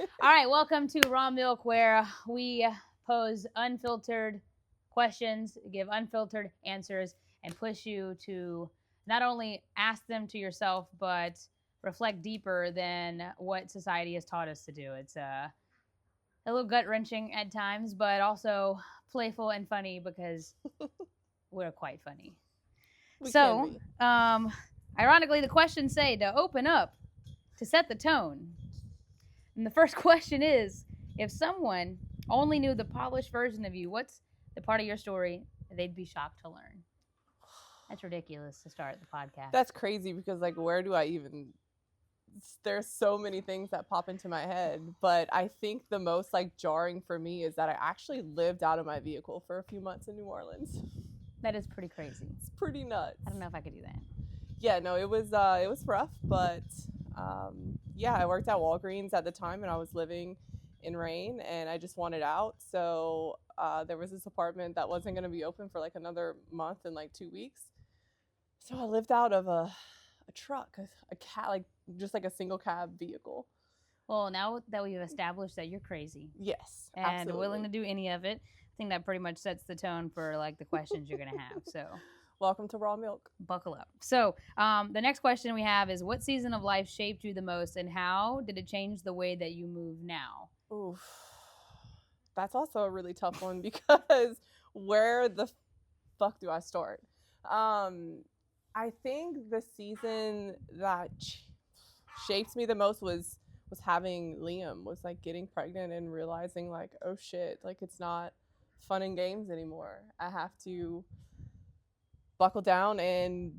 All right, welcome to Raw Milk, where we pose unfiltered questions, give unfiltered answers, and push you to not only ask them to yourself, but reflect deeper than what society has taught us to do. It's a little gut wrenching at times, but also playful and funny because we're quite funny. We can So, be. ironically, the questions say to open up, to set the tone. And the first question is, if someone only knew the polished version of you, what's the part of your story they'd be shocked to learn? That's ridiculous to start the podcast. That's crazy because, like, where do I even. There's so many things that pop into my head, but I think the most, like, jarring for me is that I actually lived out of my vehicle for a few months in New Orleans. That is pretty crazy. It's pretty nuts. I don't know if I could do that. Yeah, no, it was rough, but yeah, I worked at Walgreens at the time, and I was living in Rain, and I just wanted out. So there was this apartment that wasn't going to be open for like another month and like 2 weeks. So I lived out of a truck, a cab, like just like a single cab vehicle. Well, now that we've established that you're crazy Yes, and absolutely. willing to do any of it, I think that pretty much sets the tone for like the questions you're gonna have. So Welcome to Raw Milk. buckle up. So the next question we have is, what season of life shaped you the most, and how did it change the way that you move now? Oof. That's also a really tough one because where the fuck do I start? I think the season that shaped me the most was having Liam, was like getting pregnant and realizing like, oh shit, like it's not fun and games anymore. I have to buckle down and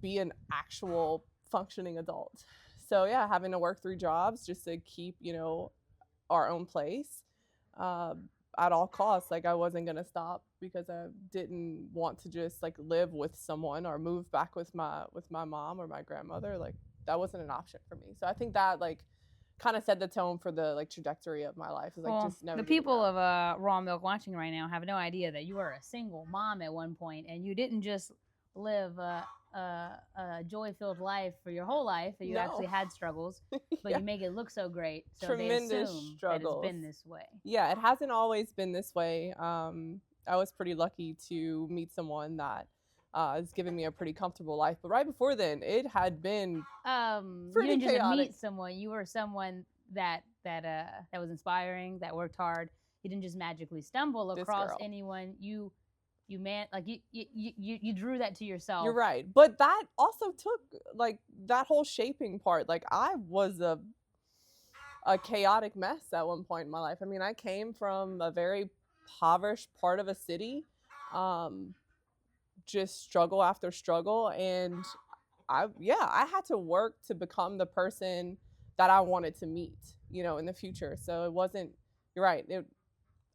be an actual functioning adult. So yeah, having to work 3 jobs just to keep, our own place at all costs. Like I wasn't gonna stop because I didn't want to just like live with someone or move back with my mom or my grandmother. Like that wasn't an option for me. So I think that like kind of set the tone for the like trajectory of my life. Is like just never. The people of Raw Milk watching right now have no idea that you were a single mom at one point, and you didn't just live a joy-filled life for your whole life. You actually had struggles, but Yeah. you make it look so great. So Tremendous they assume struggles. that it's been this way. Yeah, it hasn't always been this way. I was pretty lucky to meet someone that has given me a pretty comfortable life. But right before then, it had been pretty you didn't chaotic. just meet someone. You were someone that was inspiring, that worked hard. You didn't just magically stumble across anyone. You drew that to yourself. You're right. But that also took like that whole shaping part. Like I was a chaotic mess at one point in my life. I mean, I came from a very impoverished part of a city, just struggle after struggle, and I had to work to become the person that I wanted to meet, in the future. So it wasn't. You're right.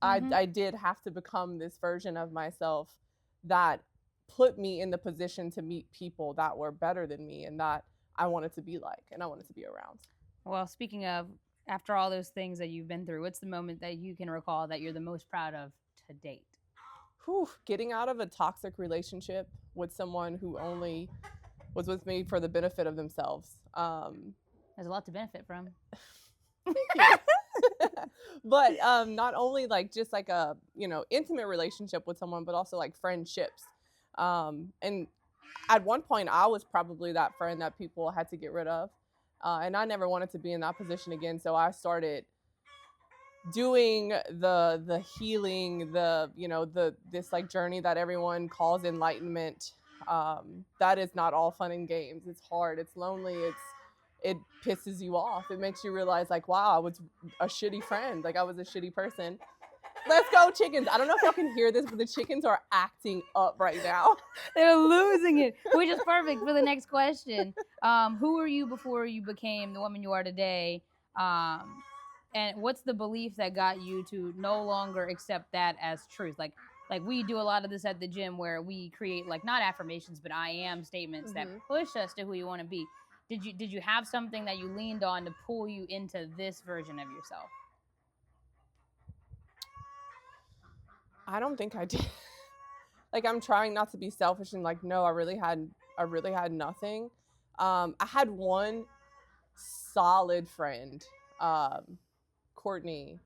I did have to become this version of myself that put me in the position to meet people that were better than me and that I wanted to be like and I wanted to be around. Well, speaking of, after all those things that you've been through, what's the moment that you can recall that you're the most proud of to date? Getting out of a toxic relationship with someone who only was with me for the benefit of themselves. There's a lot to benefit from. But not only like just like a intimate relationship with someone, but also like friendships. And at one point, I was probably that friend that people had to get rid of, and I never wanted to be in that position again. So I started doing the healing, this like journey that everyone calls enlightenment. That is not all fun and games. It's hard. It's lonely. It pisses you off. It makes you realize like, wow, I was a shitty friend. Like I was a shitty person. Let's go chickens. I don't know if y'all can hear this, but the chickens are acting up right now. They're losing it, which is perfect for the next question. Who were you before you became the woman you are today? And what's the belief that got you to no longer accept that as truth? Like we do a lot of this at the gym where we create like not affirmations, but I am statements that push us to who you want to be. Did you have something that you leaned on to pull you into this version of yourself? I don't think I did. Like I'm trying not to be selfish and like, no, I really had nothing. I had one solid friend Courtney,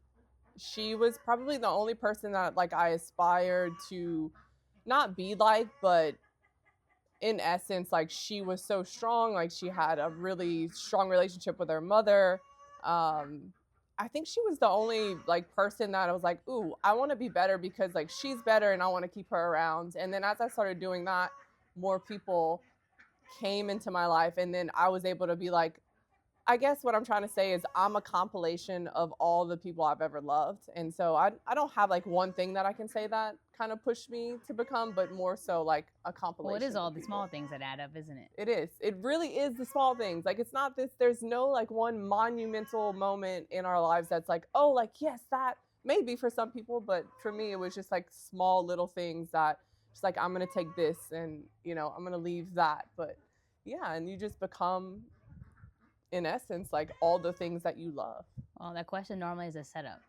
she was probably the only person that like I aspired to not be like, but in essence, like she was so strong. Like she had a really strong relationship with her mother. I think she was the only like person that I was like, ooh, I want to be better because like she's better and I want to keep her around. And then as I started doing that, more people came into my life, and then I was able to be like, I guess what I'm trying to say is I'm a compilation of all the people I've ever loved. And so I don't have like one thing that I can say that kind of pushed me to become, but more so like a compilation. Well, it is all of the people. small things that add up, isn't it? It is. It really is the small things. Like it's not this, there's no like one monumental moment in our lives that's like, oh, like, yes, that maybe for some people, but for me, it was just like small little things that just like, I'm going to take this and, you know, I'm going to leave that. But yeah, and you just become, in essence, like all the things that you love. Well, that question normally is a setup,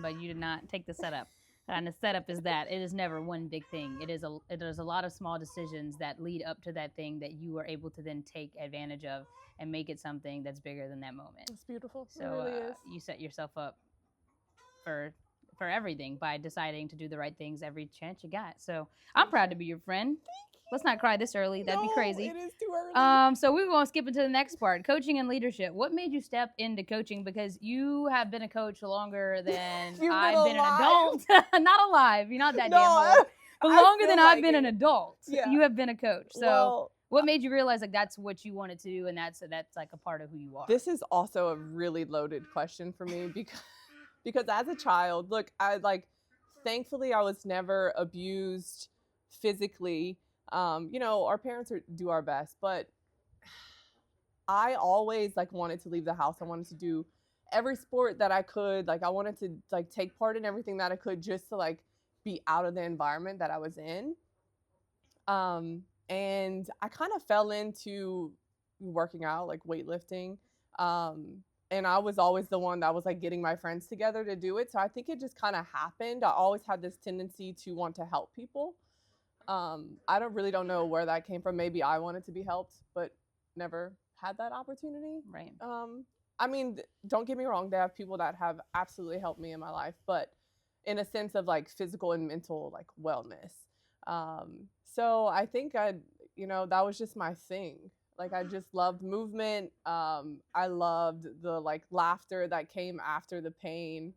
but you did not take the setup. And the setup is that it is never one big thing. It is a lot of small decisions that lead up to that thing that you are able to then take advantage of and make it something that's bigger than that moment. It's beautiful. So it really is. You set yourself up for everything by deciding to do the right things every chance you got. So I'm proud to be your friend. Let's not cry this early. That'd be crazy. It is too early. So we're going to skip into the next part, coaching and leadership. What made you step into coaching? Because you have been a coach longer than I've been an adult. Not alive. You're not that damn old. But longer than I've been an adult. Yeah. You have been a coach. So what made you realize like that's what you wanted to do and that's like a part of who you are? This is also a really loaded question for me because as a child, look, thankfully I was never abused physically. You know, our parents do our best, but I always like wanted to leave the house. I wanted to do every sport that I could. Like I wanted to like take part in everything that I could just to like be out of the environment that I was in. And I kind of fell into working out, like weightlifting. And I was always the one that was like getting my friends together to do it. So I think it just kind of happened. I always had this tendency to want to help people. I don't know where that came from. Maybe I wanted to be helped, but never had that opportunity. Right. I mean, don't get me wrong. There have people that have absolutely helped me in my life, but in a sense of like physical and mental, like wellness. So I think that was just my thing. Like I just loved movement. I loved the like laughter that came after the pain.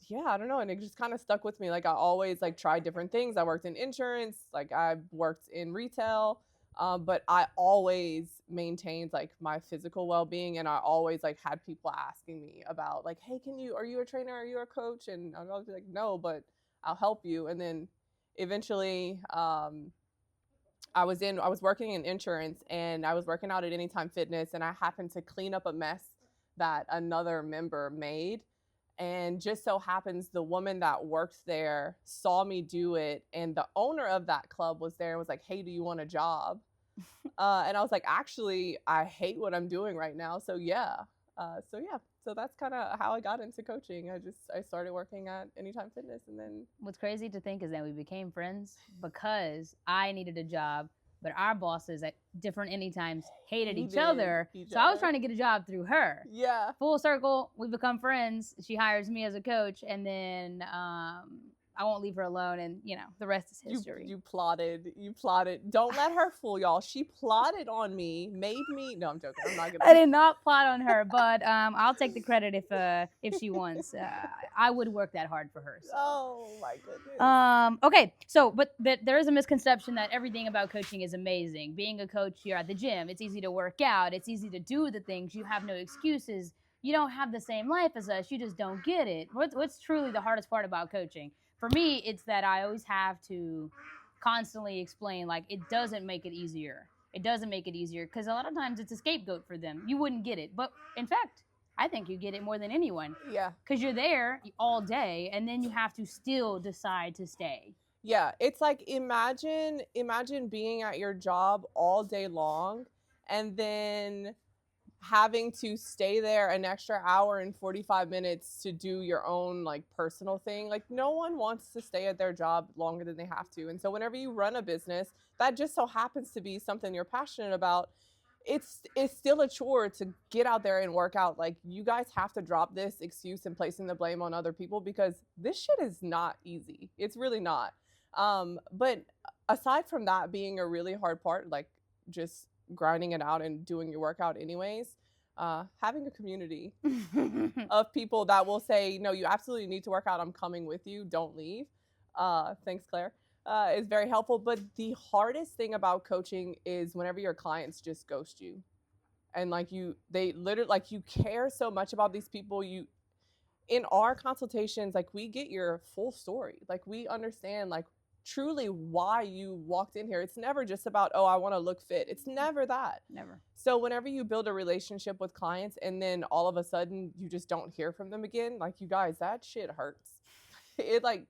Yeah, I don't know. And it just kind of stuck with me. Like I always like tried different things. I worked in insurance, like I worked in retail, but I always maintained like my physical well-being. And I always like had people asking me about like, hey, are you a trainer? Are you a coach? And I'd always be like, no, but I'll help you. And then eventually, I was working in insurance and I was working out at Anytime Fitness and I happened to clean up a mess that another member made. And just so happens the woman that worked there saw me do it. And the owner of that club was there and was like, hey, do you want a job? And I was like, actually, I hate what I'm doing right now. So yeah. So that's kind of how I got into coaching. I started working at Anytime Fitness and then. What's crazy to think is that we became friends because I needed a job, but our bosses at different Anytimes hated each other. So I was trying to get a job through her. Yeah. Full circle, we become friends. She hires me as a coach, and then I won't leave her alone, and the rest is history. You plotted. Don't let her fool y'all. She plotted on me, made me. No, I'm joking. I'm not gonna. I did not plot on her, but I'll take the credit if she wants. I would work that hard for her. So. Oh my goodness. Okay, so but there is a misconception that everything about coaching is amazing. Being a coach, you're at the gym. It's easy to work out. It's easy to do the things. You have no excuses. You don't have the same life as us. You just don't get it. What's truly the hardest part about coaching? For me, it's that I always have to constantly explain, like, it doesn't make it easier. It doesn't make it easier because a lot of times it's a scapegoat for them. You wouldn't get it. But in fact, I think you get it more than anyone. Yeah. Because you're there all day and then you have to still decide to stay. Yeah. It's like imagine being at your job all day long and then having to stay there an extra hour and 45 minutes to do your own like personal thing. Like no one wants to stay at their job longer than they have to. And so whenever you run a business that just so happens to be something you're passionate about, it's still a chore to get out there and work out. Like, you guys have to drop this excuse and placing the blame on other people, because this shit is not easy. It's really not. But aside from that being a really hard part, like just grinding it out and doing your workout anyways, having a community of people that will say, no, you absolutely need to work out, I'm coming with you, don't leave. Thanks, Claire. Is very helpful. But the hardest thing about coaching is whenever your clients just ghost you, and like they literally, like, you care so much about these people. You, in our consultations, like, we get your full story. Like, we understand like truly why you walked in here. It's never just about, oh, I want to look fit. It's never that. Never. So whenever you build a relationship with clients and then all of a sudden you just don't hear from them again, like, you guys, that shit hurts. It like,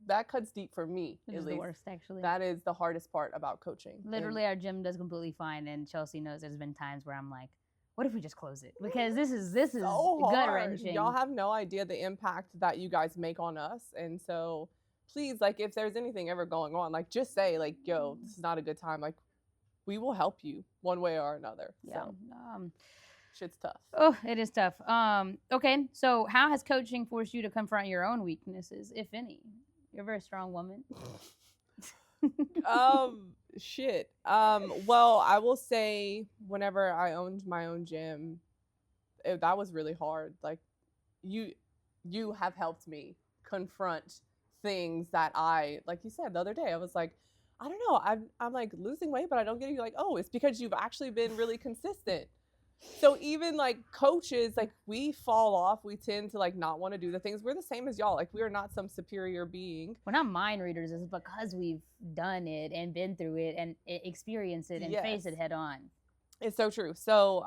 that cuts deep for me. It is the worst, actually. That is the hardest part about coaching. Literally, our gym does completely fine, and Chelsea knows there's been times where I'm like, what if we just close it? Because this is so gut wrenching. Y'all have no idea the impact that you guys make on us. And so please, like, if there's anything ever going on, like, just say like, yo, this is not a good time. Like, we will help you one way or another. Yeah. So shit's tough. Oh, it is tough. Okay, so how has coaching forced you to confront your own weaknesses, if any? You're a very strong woman. Shit. Well, I will say whenever I owned my own gym, that was really hard. Like, you have helped me confront things that I, like you said the other day, I was like, I don't know, I'm like losing weight, but I don't get it. You're like, oh, it's because you've actually been really consistent. So even like coaches, like, we fall off. We tend to like not want to do the things. We're the same as y'all. Like, we are not some superior being. We're not mind readers. It's because we've done it and been through it and experienced it and faced it head on. It's so true. So,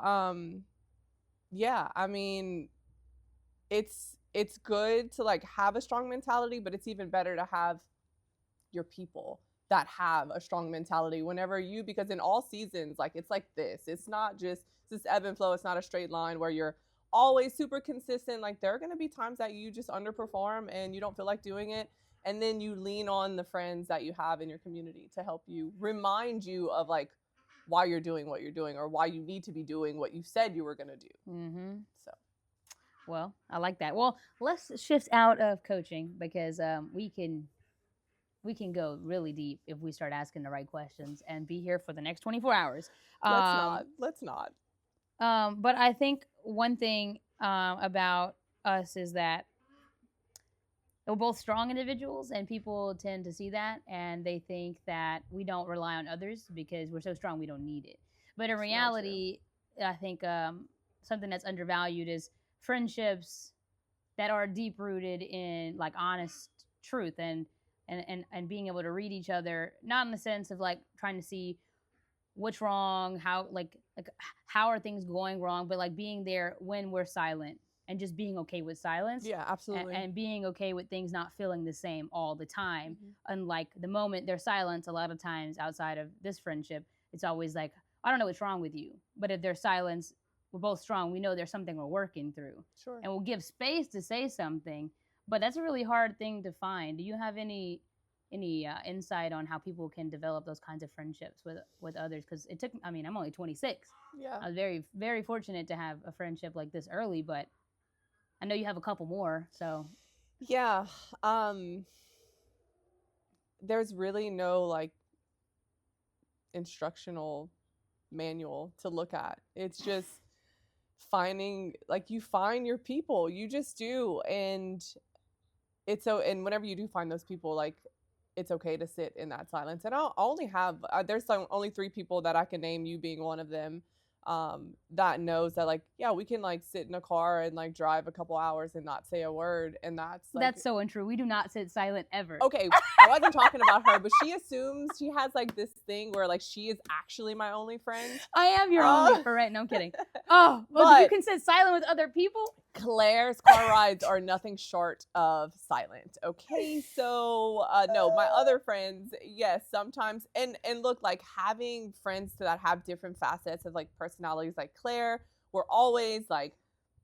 yeah, I mean, it's good to like have a strong mentality, but it's even better to have your people that have a strong mentality whenever you, because in all seasons, like, it's like this. It's not just this ebb and flow. It's not a straight line where you're always super consistent. Like, there are going to be times that you just underperform and you don't feel like doing it. And then you lean on the friends that you have in your community to help you, remind you of like why you're doing what you're doing, or why you need to be doing what you said you were going to do. Mm-hmm. So, well, I like that. Well, let's shift out of coaching, because we can go really deep if we start asking the right questions and be here for the next 24 hours. Let's not. But I think one thing about us is that we're both strong individuals, and people tend to see that, and they think that we don't rely on others because we're so strong we don't need it. But in reality, I think something that's undervalued is friendships that are deep rooted in like honest truth and being able to read each other, not in the sense of like trying to see what's wrong, how are things going wrong, but like being there when we're silent and just being okay with silence. Yeah, absolutely. And being okay with things not feeling the same all the time. Mm-hmm. Unlike the moment there's silence, a lot of times outside of this friendship, it's always like, I don't know what's wrong with you. But if there's silence, we're both strong. We know there's something we're working through. Sure. And we'll give space to say something. But that's a really hard thing to find. Do you have any insight on how people can develop those kinds of friendships with others? Because it took, I mean, I'm only 26. Yeah. I was very, very fortunate to have a friendship like this early, but I know you have a couple more, so. Yeah. There's really no like instructional manual to look at. It's just finding, like, you find your people. You just do. And and whenever you do find those people, like, it's okay to sit in that silence. And I'll only have, there's only 3 people that I can name, you being one of them, that knows that, like, yeah, we can like sit in a car and like drive a couple hours and not say a word. And that's like, that's so untrue. We do not sit silent ever. Okay, I wasn't talking about her, but she assumes she has like this thing where like she is actually my only friend. I am your only friend. No, I'm kidding. Oh, well, you can sit silent with other people? Claire's car rides are nothing short of silent. Okay, so no, my other friends, yes, sometimes, and look, like, having friends that have different facets of like personalities, like Claire, we're always like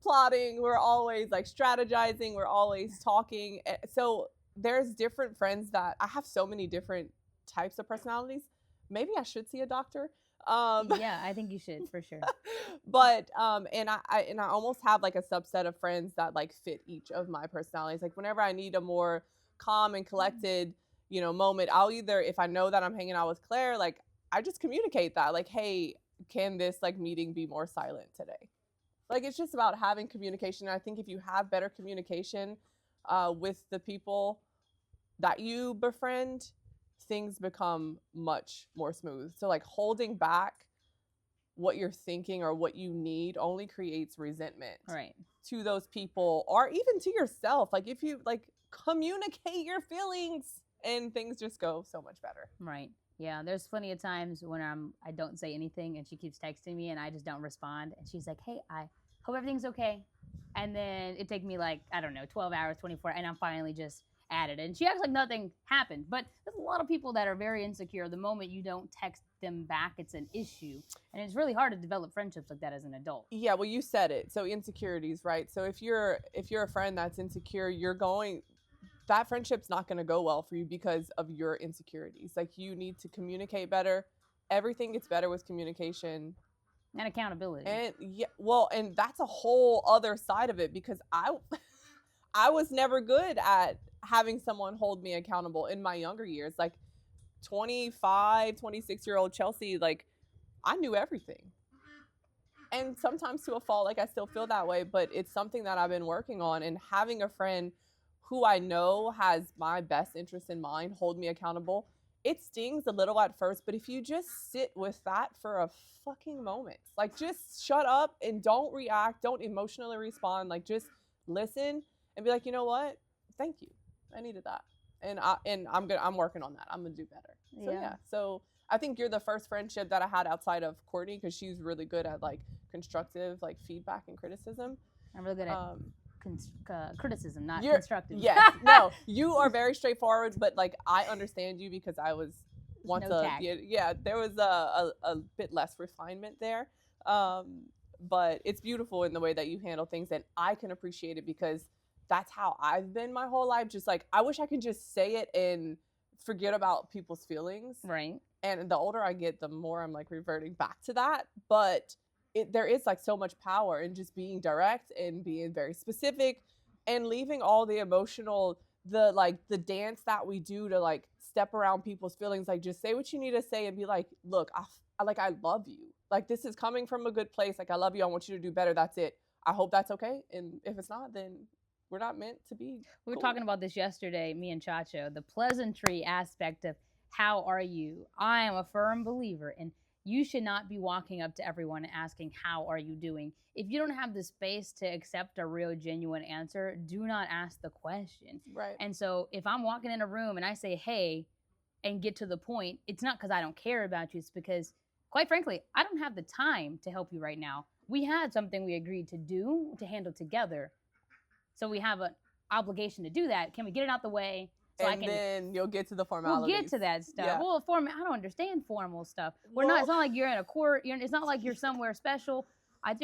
plotting, we're always like strategizing, we're always talking. So there's different friends that I have so many different types of personalities. Maybe I should see a doctor. Yeah, I think you should for sure. But and I almost have like a subset of friends that like fit each of my personalities. Like whenever I need a more calm and collected, moment, I'll either, if I know that I'm hanging out with Claire, like I just communicate that, like, hey, can this like meeting be more silent today? Like it's just about having communication. I think if you have better communication with the people that you befriend, things become much more smooth. So like holding back what you're thinking or what you need only creates resentment Right. to those people or even to yourself. Like if you like communicate your feelings and things just go so much better. Right. Yeah, there's plenty of times when I don't say anything and she keeps texting me and I just don't respond and she's like, "Hey, I hope everything's okay." And then it takes me like, I don't know, 12 hours, 24, and I'm finally just at it. And she acts like nothing happened. But there's a lot of people that are very insecure. The moment you don't text them back, it's an issue. And it's really hard to develop friendships like that as an adult. Yeah, well, you said it. So insecurities, right? So if you're a friend that's insecure, that friendship's not going to go well for you because of your insecurities. Like you need to communicate better. Everything gets better with communication and accountability. And yeah, well, and that's a whole other side of it because I was never good at having someone hold me accountable in my younger years. Like 25, 26-year-old Chelsy, like I knew everything. And sometimes to a fault, like I still feel that way, but it's something that I've been working on, and having a friend who I know has my best interest in mind hold me accountable. It stings a little at first, but if you just sit with that for a fucking moment, like just shut up and don't react, don't emotionally respond, like just listen and be like, you know what? Thank you. I needed that. And I'm working on that. I'm gonna do better. So yeah. So I think you're the first friendship that I had outside of Courtney because she's really good at like constructive like feedback and criticism. I'm really good at criticism, not You're, constructive. Yes, no, you are very straightforward, but like I understand you because I was once there was a bit less refinement there, but it's beautiful in the way that you handle things, and I can appreciate it because that's how I've been my whole life. Just like I wish I could just say it and forget about people's feelings. Right. And the older I get, the more I'm like reverting back to that, but there is like so much power in just being direct and being very specific and leaving all the emotional, the dance that we do to like step around people's feelings. Like just say what you need to say and be like, look, I love you. Like this is coming from a good place. Like I love you. I want you to do better. That's it. I hope that's okay. And if it's not, then we're not meant to be. We were talking about this yesterday, me and Chacho, the pleasantry aspect of how are you? I am a firm believer in you should not be walking up to everyone and asking, how are you doing? If you don't have the space to accept a real, genuine answer, do not ask the question. Right. And so if I'm walking in a room and I say, hey, and get to the point, it's not because I don't care about you. It's because, quite frankly, I don't have the time to help you right now. We had something we agreed to do, to handle together. So we have an obligation to do that. Can we get it out the way? So then you'll get to the formalities. We'll get to that stuff. Yeah. Well, I don't understand formal stuff. It's not like you're in a court. It's not like you're somewhere special. I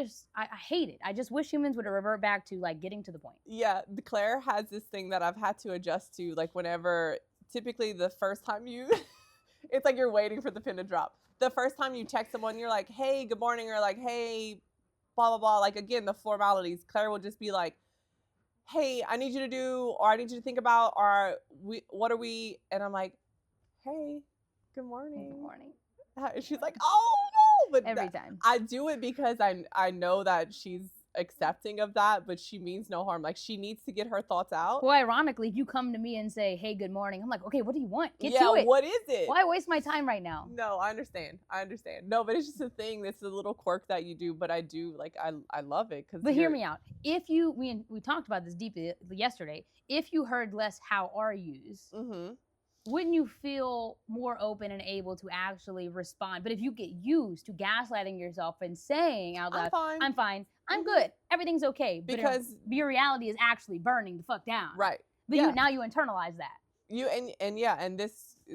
hate it. I just wish humans would revert back to like getting to the point. Yeah, Claire has this thing that I've had to adjust to. Like whenever, typically the first time it's like you're waiting for the pin to drop. The first time you text someone, you're like, hey, good morning, or like, hey, blah, blah, blah. Like again, the formalities. Claire will just be like, hey, I need you to do, or I need you to think about, what are we? And I'm like, hey, good morning. Good morning. And she's like, oh no, but every time I do it because I know that she's accepting of that, but she means no harm. Like she needs to get her thoughts out. Well, ironically, if you come to me and say, hey, good morning, I'm like, okay, what do you want? Get to it. What is it? Why waste my time right now? No, I understand. No, but it's just a thing. It's a little quirk that you do, but I do, like, I love it. But hear me out. If we talked about this deeply yesterday, if you heard less how are yous, wouldn't you feel more open and able to actually respond? But if you get used to gaslighting yourself and saying out loud, I'm fine, I'm good, everything's okay, because your reality is actually burning the fuck down. Right. But now you internalize that. And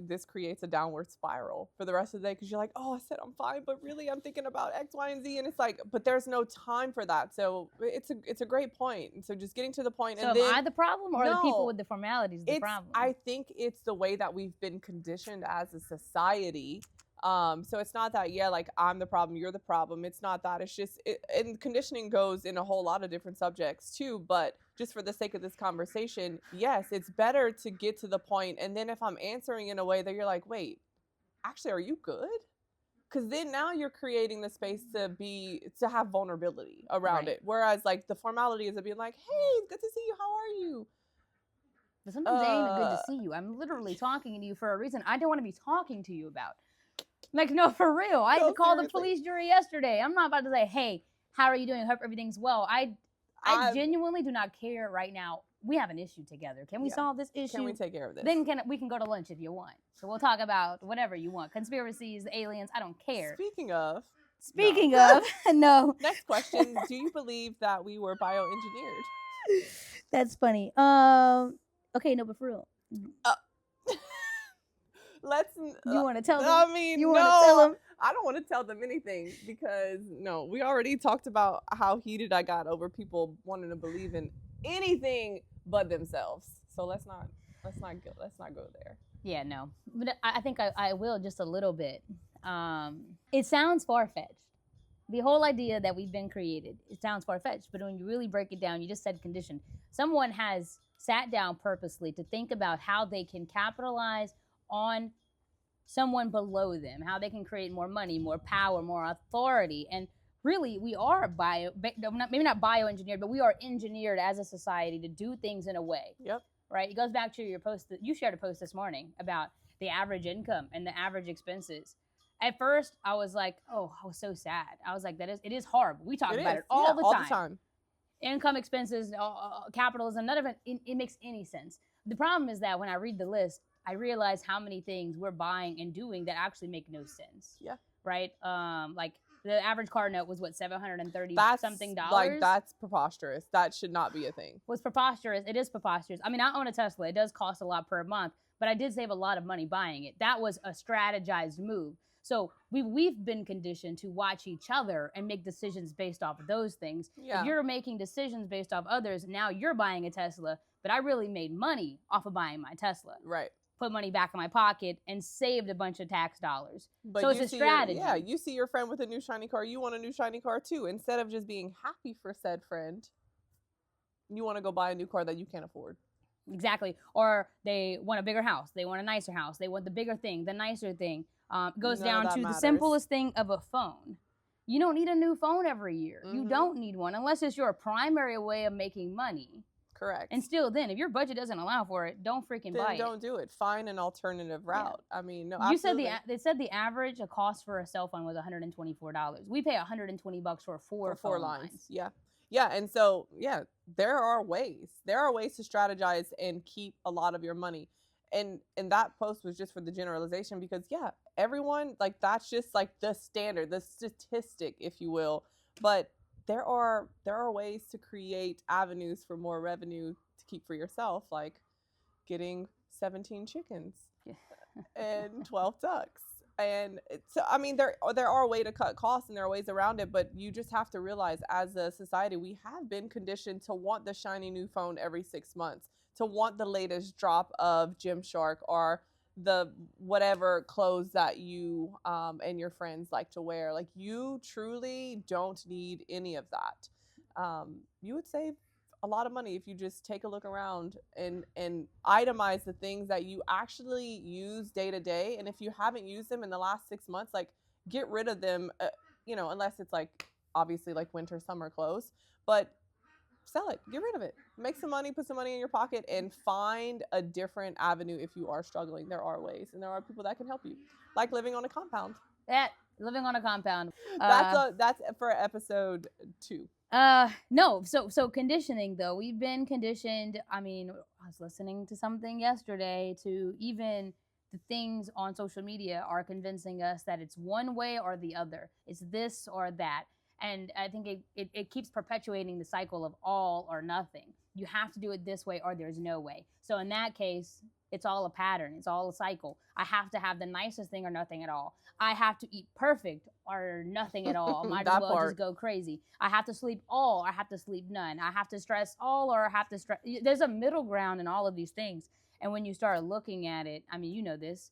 this creates a downward spiral for the rest of the day because you're like, oh, I said I'm fine, but really I'm thinking about X, Y, and Z, and it's like, but there's no time for that. So it's a great point. And so just getting to the point. So am I the problem, or the people with the formalities the problem? I think it's the way that we've been conditioned as a society So it's not that, yeah, like I'm the problem, you're the problem. It's not that. It's just, and conditioning goes in a whole lot of different subjects too. But just for the sake of this conversation, yes, it's better to get to the point. And then if I'm answering in a way that you're like, wait, actually, are you good? Because then now you're creating the space to have vulnerability around it. Whereas like the formality is of being like, hey, good to see you. How are you? But sometimes it ain't even good to see you. I'm literally talking to you for a reason I don't want to be talking to you about. Like, no, for real. I called the police jury yesterday. I'm not about to say, hey, how are you doing? Hope everything's well. I genuinely do not care right now. We have an issue together. Can we solve this issue? Can we take care of this? Then we can go to lunch if you want. So we'll talk about whatever you want. Conspiracies, aliens, I don't care. Speaking of, no. Next question. Do you believe that we were bioengineered? That's funny. Okay, no, but for real. You want to tell them? I mean, you want to tell them? I don't want to tell them anything because no, we already talked about how heated I got over people wanting to believe in anything but themselves. So let's not go there. Yeah, no. But I think I will just a little bit. It sounds far-fetched. The whole idea that we've been created, it sounds far-fetched, but when you really break it down, you just said conditioned. Someone has sat down purposely to think about how they can capitalize on someone below them, how they can create more money, more power, more authority. And really, we are maybe not bioengineered, but we are engineered as a society to do things in a way. Yep. Right? It goes back to your post that you shared a post this morning about the average income and the average expenses. At first, I was like, oh, I was so sad. I was like, it is horrible. We talk about it all the time. Income, expenses, capitalism, none of it makes any sense. The problem is that when I read the list, I realize how many things we're buying and doing that actually make no sense. Yeah. Right? Like the average car note was what, $730 something dollars? Like, that's preposterous. That should not be a thing. Was preposterous. It is preposterous. I mean, I own a Tesla. It does cost a lot per month, but I did save a lot of money buying it. That was a strategized move. So we've been conditioned to watch each other and make decisions based off of those things. Yeah. If you're making decisions based off others, now you're buying a Tesla, but I really made money off of buying my Tesla. Right. Put money back in my pocket and saved a bunch of tax dollars. But so it's a strategy. You see your friend with a new shiny car. You want a new shiny car too. Instead of just being happy for said friend, you want to go buy a new car that you can't afford. Exactly. Or they want a bigger house. They want a nicer house. They want the bigger thing, the nicer thing. Goes down to the simplest thing of a phone. You don't need a new phone every year. Mm-hmm. You don't need one unless it's your primary way of making money. Correct. And still then, if your budget doesn't allow for it, don't freaking buy it. Don't do it. Find an alternative route. Yeah. I mean, no, you said they said the average cost for a cell phone was $124. We pay $120 for four phone lines. Yeah. Yeah, and so, yeah, there are ways. There are ways to strategize and keep a lot of your money. And that post was just for the generalization because, yeah, everyone, like, that's just like the standard, the statistic, if you will. But there are ways to create avenues for more revenue to keep for yourself, like getting 17 chickens and 12 ducks. And so, I mean, there are ways to cut costs and there are ways around it, but you just have to realize as a society, we have been conditioned to want the shiny new phone every 6 months, to want the latest drop of Gymshark or the whatever clothes that you and your friends like to wear. Like, you truly don't need any of that. You would save a lot of money if you just take a look around and itemize the things that you actually use day to day. And if you haven't used them in the last 6 months, like, get rid of them, unless it's like obviously like winter, summer clothes, but sell it, get rid of it, make some money, put some money in your pocket, and find a different avenue if you are struggling. There are ways, and there are people that can help you, like living on a compound. Living on a compound. That's for episode 2. No. So conditioning, though, we've been conditioned. I mean, I was listening to something yesterday to even the things on social media are convincing us that it's one way or the other. It's this or that. And I think it keeps perpetuating the cycle of all or nothing. You have to do it this way or there's no way. So in that case, it's all a pattern. It's all a cycle. I have to have the nicest thing or nothing at all. I have to eat perfect or nothing at all. Might as well just go crazy. I have to sleep all or I have to sleep none. I have to stress all or I have to stress. There's a middle ground in all of these things. And when you start looking at it, I mean, you know this.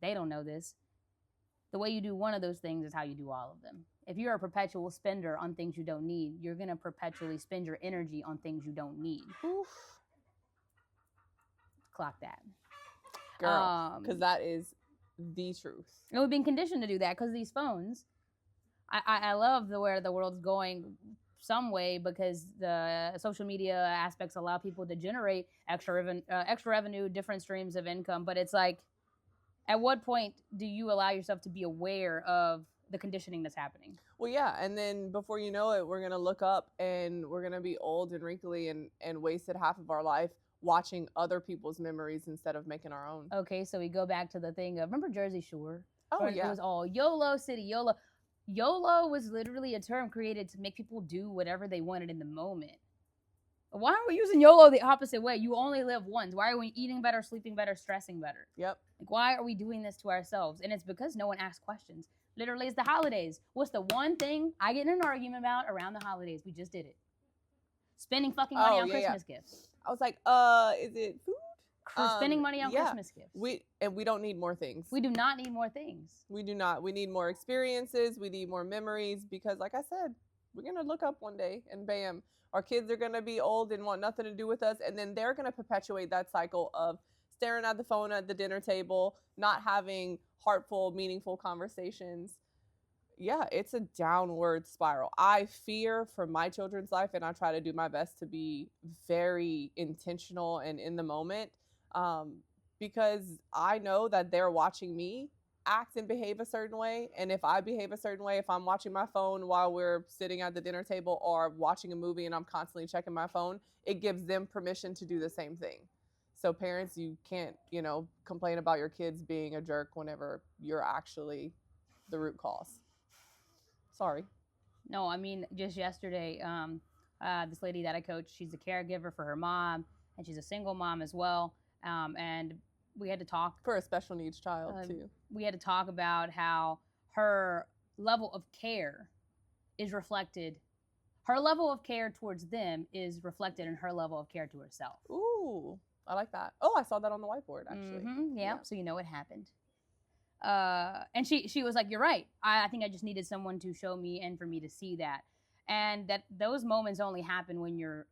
They don't know this. the way you do one of those things is how you do all of them. If you're a perpetual spender on things you don't need, you're going to perpetually spend your energy on things you don't need. Oof. Clock that. Girl, because that is the truth. And we've been conditioned to do that because these phones, I love where the world's going some way, because the social media aspects allow people to generate extra revenue, different streams of income. But it's like, at what point do you allow yourself to be aware of the conditioning that's happening? Well, yeah, and then before you know it, we're going to look up and we're going to be old and wrinkly and wasted half of our life watching other people's memories instead of making our own. Okay, so we go back to the thing of, remember Jersey Shore? Oh, yeah. It was all YOLO city, YOLO. YOLO was literally a term created to make people do whatever they wanted in the moment. Why are we using YOLO the opposite way? You only live once. Why are we eating better, sleeping better, stressing better? Yep. Like, why are we doing this to ourselves? And it's because no one asks questions. Literally, it's the holidays. What's the one thing I get in an argument about around the holidays? We just did it. Spending fucking money on Christmas gifts. I was like, is it food? Spending money on Christmas gifts. We don't need more things. We do not need more things. We do not. We need more experiences. We need more memories, because like I said, we're going to look up one day and bam, our kids are going to be old and want nothing to do with us. And then they're going to perpetuate that cycle of staring at the phone at the dinner table, not having heartful, meaningful conversations. Yeah, it's a downward spiral. I fear for my children's life, and I try to do my best to be very intentional and in the moment, because I know that they're watching me act and behave a certain way. And if I behave a certain way, if I'm watching my phone while we're sitting at the dinner table or watching a movie and I'm constantly checking my phone, it gives them permission to do the same thing. So parents, you can't, complain about your kids being a jerk whenever you're actually the root cause. Sorry. No, I mean, just yesterday, this lady that I coach, she's a caregiver for her mom, and she's a single mom as well. And we had to talk. For a special needs child, too. We had to talk about how her level of care is reflected. Her level of care towards them is reflected in her level of care to herself. Ooh, I like that. Oh, I saw that on the whiteboard, actually. Mm-hmm, yeah, so you know what happened. And she was like, you're right. I think I just needed someone to show me and for me to see that. And that those moments only happen when you're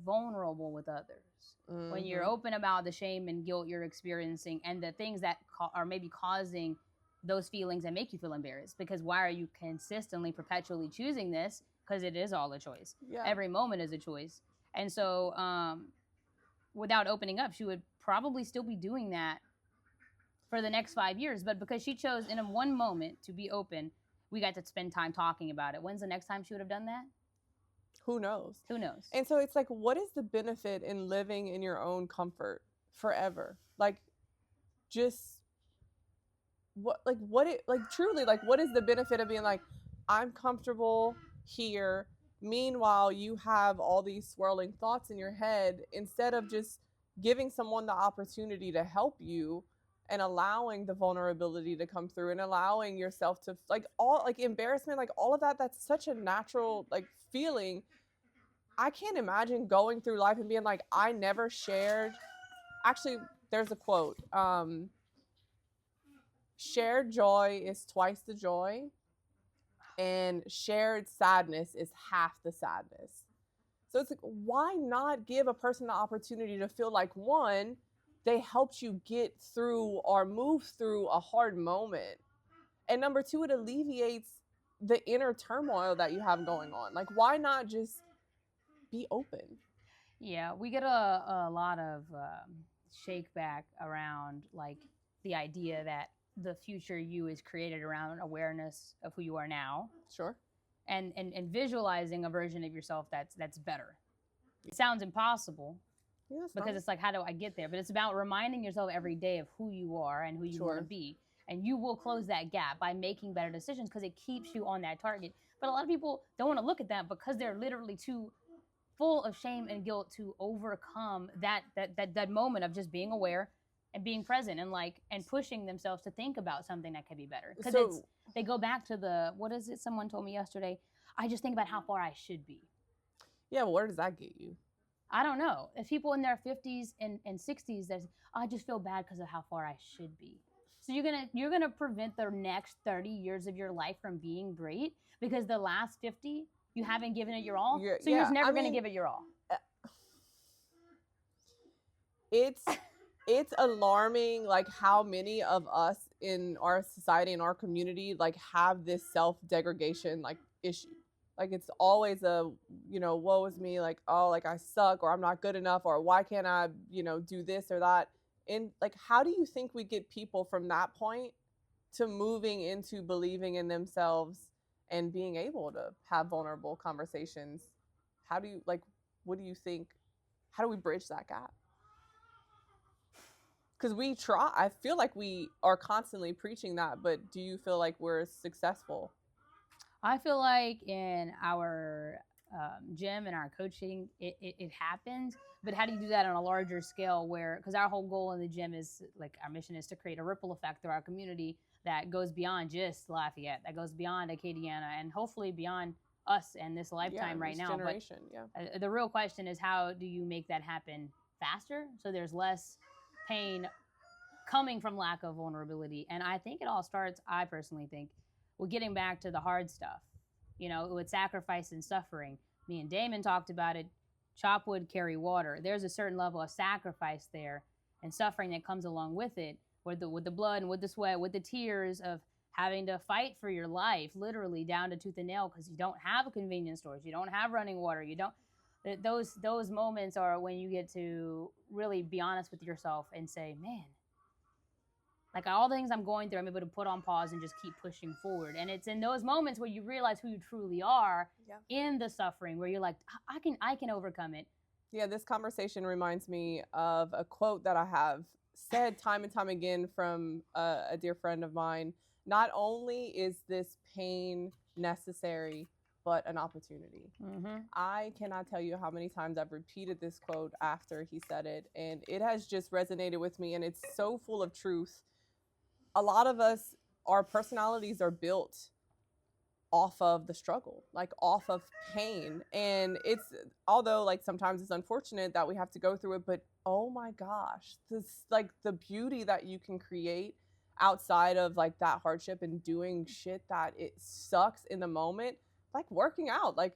vulnerable with others. Mm-hmm. When you're open about the shame and guilt you're experiencing and the things that are maybe causing those feelings that make you feel embarrassed. Because why are you consistently, perpetually choosing this? Because it is all a choice. Yeah. Every moment is a choice. And so without opening up, she would probably still be doing that for the next 5 years. But because she chose in one moment to be open, we got to spend time talking about it. When's the next time she would have done that? Who knows? Who knows? And so it's like, what is the benefit in living in your own comfort forever? Like, just what is the benefit of being like, I'm comfortable here. Meanwhile, you have all these swirling thoughts in your head, instead of just giving someone the opportunity to help you and allowing the vulnerability to come through and allowing yourself to embarrassment, all of that. That's such a natural feeling. I can't imagine going through life and being like, I never shared. Actually, there's a quote. Shared joy is twice the joy, and shared sadness is half the sadness. So it's like, why not give a person the opportunity to feel like, one, they helped you get through or move through a hard moment, and number two, it alleviates the inner turmoil that you have going on. Like, why not just be open? Yeah, we get a lot of shake back around the idea that the future you is created around awareness of who you are now. Sure. And visualizing a version of yourself that's better. It sounds impossible. Yeah, because it's like, how do I get there? But it's about reminding yourself every day of who you are and who you want to be. And you will close that gap by making better decisions, because it keeps you on that target. But a lot of people don't want to look at that because they're literally too full of shame and guilt to overcome that moment of just being aware and being present and pushing themselves to think about something that could be better. Because they go back to what is it? Someone told me yesterday, I just think about how far I should be. Yeah, well, where does that get you? I don't know. If people in their 50s and 60s, I just feel bad because of how far I should be. So you're gonna prevent the next 30 years of your life from being great because the last 50 you haven't given it your all. So you're just never gonna give it your all. It's alarming like how many of us in our society, in our community, like have this self-degradation like issue. Like it's always a, woe is me, like, oh, like I suck, or I'm not good enough, or why can't I, do this or that. And like, how do you think we get people from that point to moving into believing in themselves and being able to have vulnerable conversations? How do you, like, what do you think, how do we bridge that gap? Because we try, I feel like we are constantly preaching that, but do you feel like we're successful? I feel like in our gym and our coaching, it happens. But how do you do that on a larger scale? Where, because our whole goal in the gym is like our mission is to create a ripple effect through our community that goes beyond just Lafayette, that goes beyond Acadiana, and hopefully beyond us and this lifetime right now. Generation, but the real question is, how do you make that happen faster so there's less pain coming from lack of vulnerability? And I think it all starts, I personally think, with getting back to the hard stuff, with sacrifice and suffering. Me and Damon talked about it. Chop wood, carry water. There's a certain level of sacrifice there and suffering that comes along with it, with the blood and with the sweat, with the tears of having to fight for your life, literally down to tooth and nail, because you don't have a convenience stores, you don't have running water, you don't. Those moments are when you get to really be honest with yourself and say, man, like all the things I'm going through, I'm able to put on pause and just keep pushing forward. And it's in those moments where you realize who you truly are in the suffering, where you're like, I can overcome it. Yeah, this conversation reminds me of a quote that I have said time and time again from a dear friend of mine. Not only is this pain necessary, but an opportunity. Mm-hmm. I cannot tell you how many times I've repeated this quote after he said it, and it has just resonated with me, and it's so full of truth. A lot of us, our personalities are built off of the struggle, like off of pain. And it's, although like sometimes it's unfortunate that we have to go through it, but oh my gosh, this, like the beauty that you can create outside of like that hardship and doing shit that it sucks in the moment, like working out. Like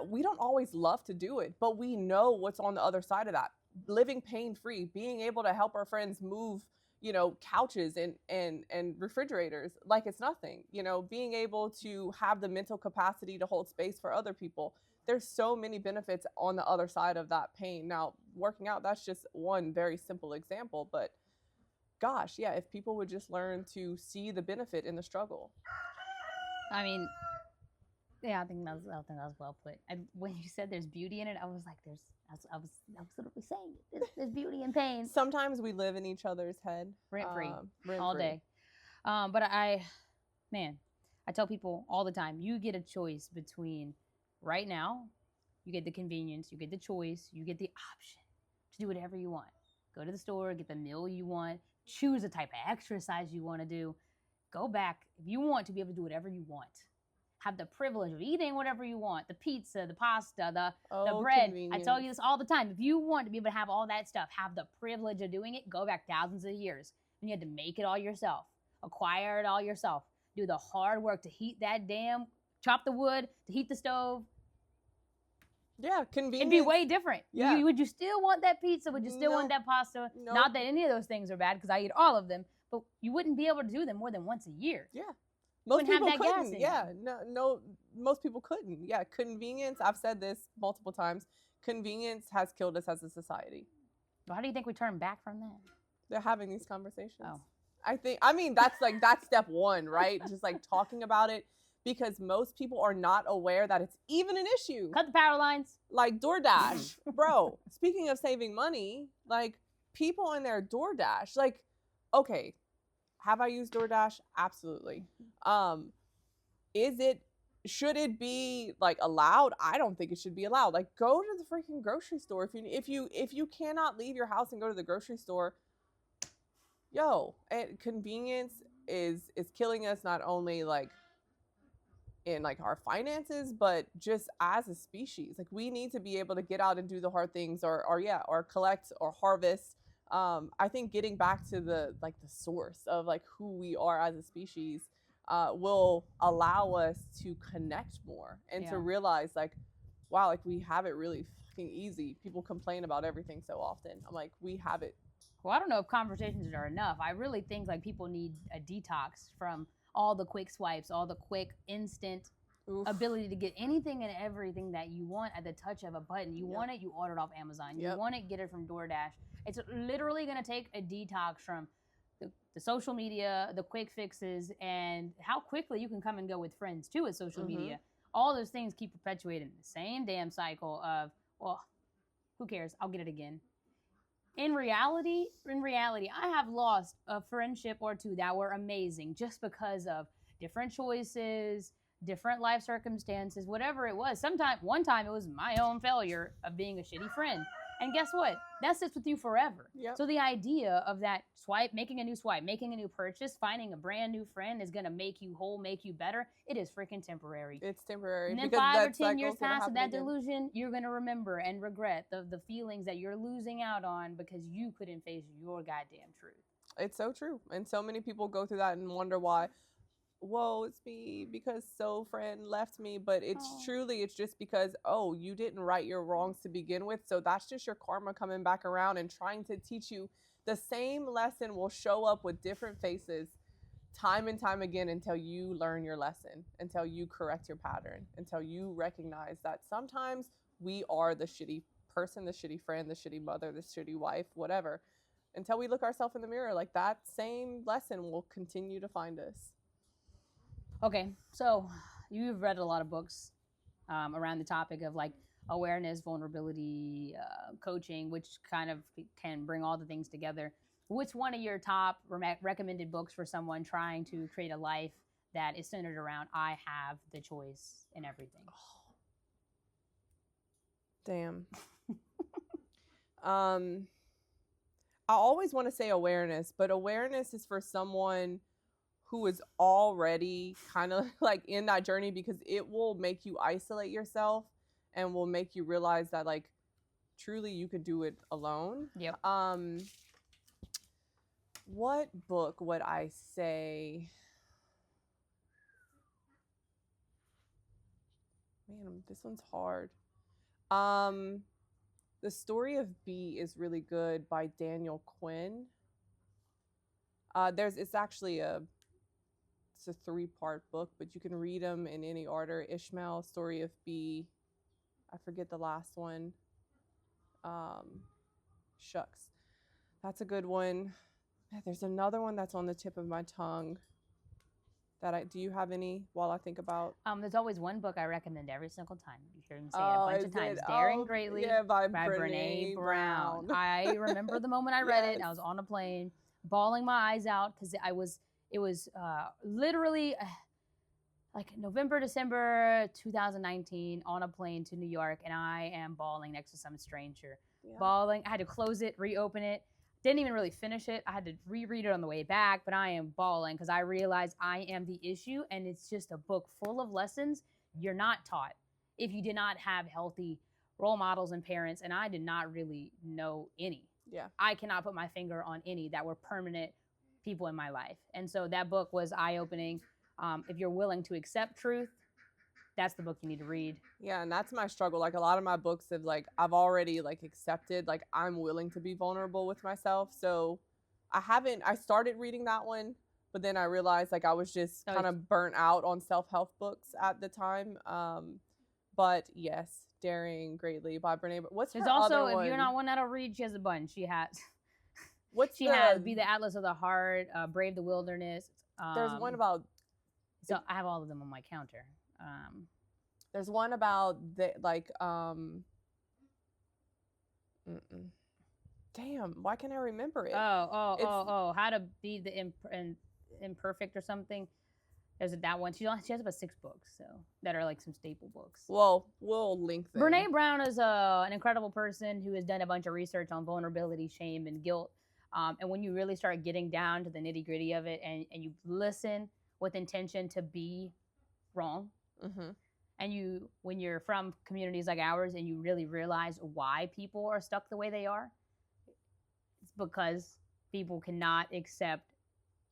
we don't always love to do it, but we know what's on the other side of that. Living pain-free, being able to help our friends move, couches and refrigerators like it's nothing, being able to have the mental capacity to hold space for other people. There's so many benefits on the other side of that pain. Now, working out, that's just one very simple example, but gosh, yeah, if people would just learn to see the benefit in the struggle. I mean, yeah, I think that was well put. When you said there's beauty in it, I was like, I was literally saying it. There's beauty in pain. Sometimes we live in each other's head. Rent free. All day. But I tell people all the time, you get a choice between right now, you get the convenience, you get the choice, you get the option to do whatever you want. Go to the store, get the meal you want, choose the type of exercise you want to do. Go back if you want to be able to do whatever you want. Have the privilege of eating whatever you want, the pizza, the pasta, the bread. Convenience. I tell you this all the time. If you want to be able to have all that stuff, have the privilege of doing it, go back thousands of years. And you had to make it all yourself, acquire it all yourself, do the hard work to heat that chop the wood, to heat the stove. Yeah, convenience. It'd be way different. Yeah. Would you still want that pizza? Would you still want that pasta? No. Not that any of those things are bad, because I eat all of them, but you wouldn't be able to do them more than once a year. Yeah. Most people couldn't. Yeah, no, most people couldn't. Yeah, convenience. I've said this multiple times. Convenience has killed us as a society. Well, how do you think we turn back from that? They're having these conversations. Oh. That's step one, right? Just like talking about it, because most people are not aware that it's even an issue. Cut the power lines. Like DoorDash, bro. Speaking of saving money, like people in their DoorDash, like, okay. Have I used DoorDash? Absolutely. Should it be like allowed? I don't think it should be allowed. Like, go to the freaking grocery store. If you cannot leave your house and go to the grocery store, and convenience is killing us, not only like in like our finances, but just as a species. Like, we need to be able to get out and do the hard things, or collect or harvest I think getting back to the source of like who we are as a species will allow us to connect more and to Yeah. realize like, wow, like we have it really fucking easy. People complain about everything so often. I'm like, we have it. Well, I don't know if conversations are enough. I really think like people need a detox from all the quick swipes, all the quick instant Oof. ability to get anything and everything that you want at the touch of a button. You want it, you order it off Amazon. You want it, get it from DoorDash. It's literally going to take a detox from the social media, the quick fixes, and how quickly you can come and go with friends too with social media. All those things keep perpetuating the same damn cycle of, well, who cares? I'll get it again. In reality, I have lost a friendship or two that were amazing just because of different choices, different life circumstances, whatever it was. One time it was my own failure of being a shitty friend. And guess what? That sits with you forever. Yep. So the idea of that swipe, making a new swipe, making a new purchase, finding a brand new friend is going to make you whole, make you better. It is freaking temporary. It's temporary. And then 5 or 10 years past of that delusion, you're going to remember and regret the feelings that you're losing out on because you couldn't face your goddamn truth. It's so true. And so many people go through that and wonder why. Whoa, it's me because so friend left me. But it's truly, it's just because, you didn't right your wrongs to begin with. So that's just your karma coming back around and trying to teach you the same lesson will show up with different faces time and time again until you learn your lesson, until you correct your pattern, until you recognize that sometimes we are the shitty person, the shitty friend, the shitty mother, the shitty wife, whatever. Until we look ourselves in the mirror, like that same lesson will continue to find us. Okay, so you've read a lot of books around the topic of like awareness, vulnerability, coaching, which kind of can bring all the things together. What's one of your top recommended books for someone trying to create a life that is centered around I have the choice in everything? Damn. I always want to say awareness, but awareness is for someone who is already kind of like in that journey because it will make you isolate yourself and will make you realize that like truly you could do it alone. Yep. What book would I say? Man, this one's hard. The Story of B is really good by Daniel Quinn. It's actually a 3-part book, but you can read them in any order. Ishmael, Story of B. I forget the last one. Shucks. That's a good one. There's another one that's on the tip of my tongue. Do you have any while I think about? There's always one book I recommend every single time. You hear me say it a bunch of times. Daring Greatly by Brene Brown. I remember the moment I read it. I was on a plane, bawling my eyes out because it was literally like November, December 2019 on a plane to New York, and I am bawling next to some stranger. Yeah. Bawling. I had to close it, reopen it. Didn't even really finish it. I had to reread it on the way back, but I am bawling because I realized I am the issue, and it's just a book full of lessons you're not taught if you did not have healthy role models and parents, and I did not really know any. Yeah. I cannot put my finger on any that were permanent people in my life. And so that book was eye-opening. If you're willing to accept truth, that's the book you need to read. Yeah, and that's my struggle. Like a lot of my books have I've already accepted, I'm willing to be vulnerable with myself. So I started reading that one, but then I realized I was just kind of burnt out on self-help books at the time. But yes, Daring Greatly by Brene. What's her other one? If you're not one that'll read, she has a bunch. She has Be the Atlas of the Heart, Brave the Wilderness. There's one about. So I have all of them on my counter. There's one about damn, why can't I remember it? How to be the imperfect or something. There's that one. She has about 6 books, so that are some staple books. Well, we'll link them. Brene Brown is an incredible person who has done a bunch of research on vulnerability, shame, and guilt. And when you really start getting down to the nitty gritty of it, and you listen with intention to be wrong, and when you're from communities like ours, and you really realize why people are stuck the way they are, it's because people cannot accept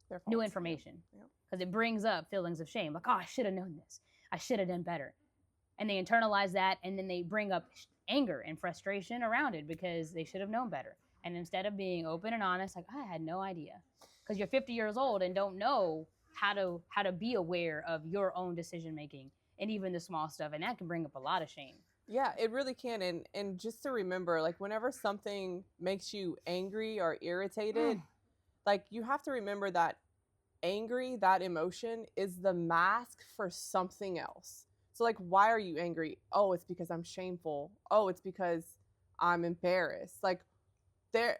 Their new faults. information Yep. because it brings up feelings of shame. Like, oh, I should have known this. I should have done better. And they internalize that, and then they bring up anger and frustration around it because they should have known better. And instead of being open and honest, like, I had no idea, because you're 50 years old and don't know how to be aware of your own decision making and even the small stuff, and that can bring up a lot of shame. Yeah, it really can. And just to remember, like, whenever something makes you angry or irritated, like, you have to remember that angry, that emotion, is the mask for something else. So, like, why are you angry? Oh, it's because I'm shameful. Oh, it's because I'm embarrassed. Like, there,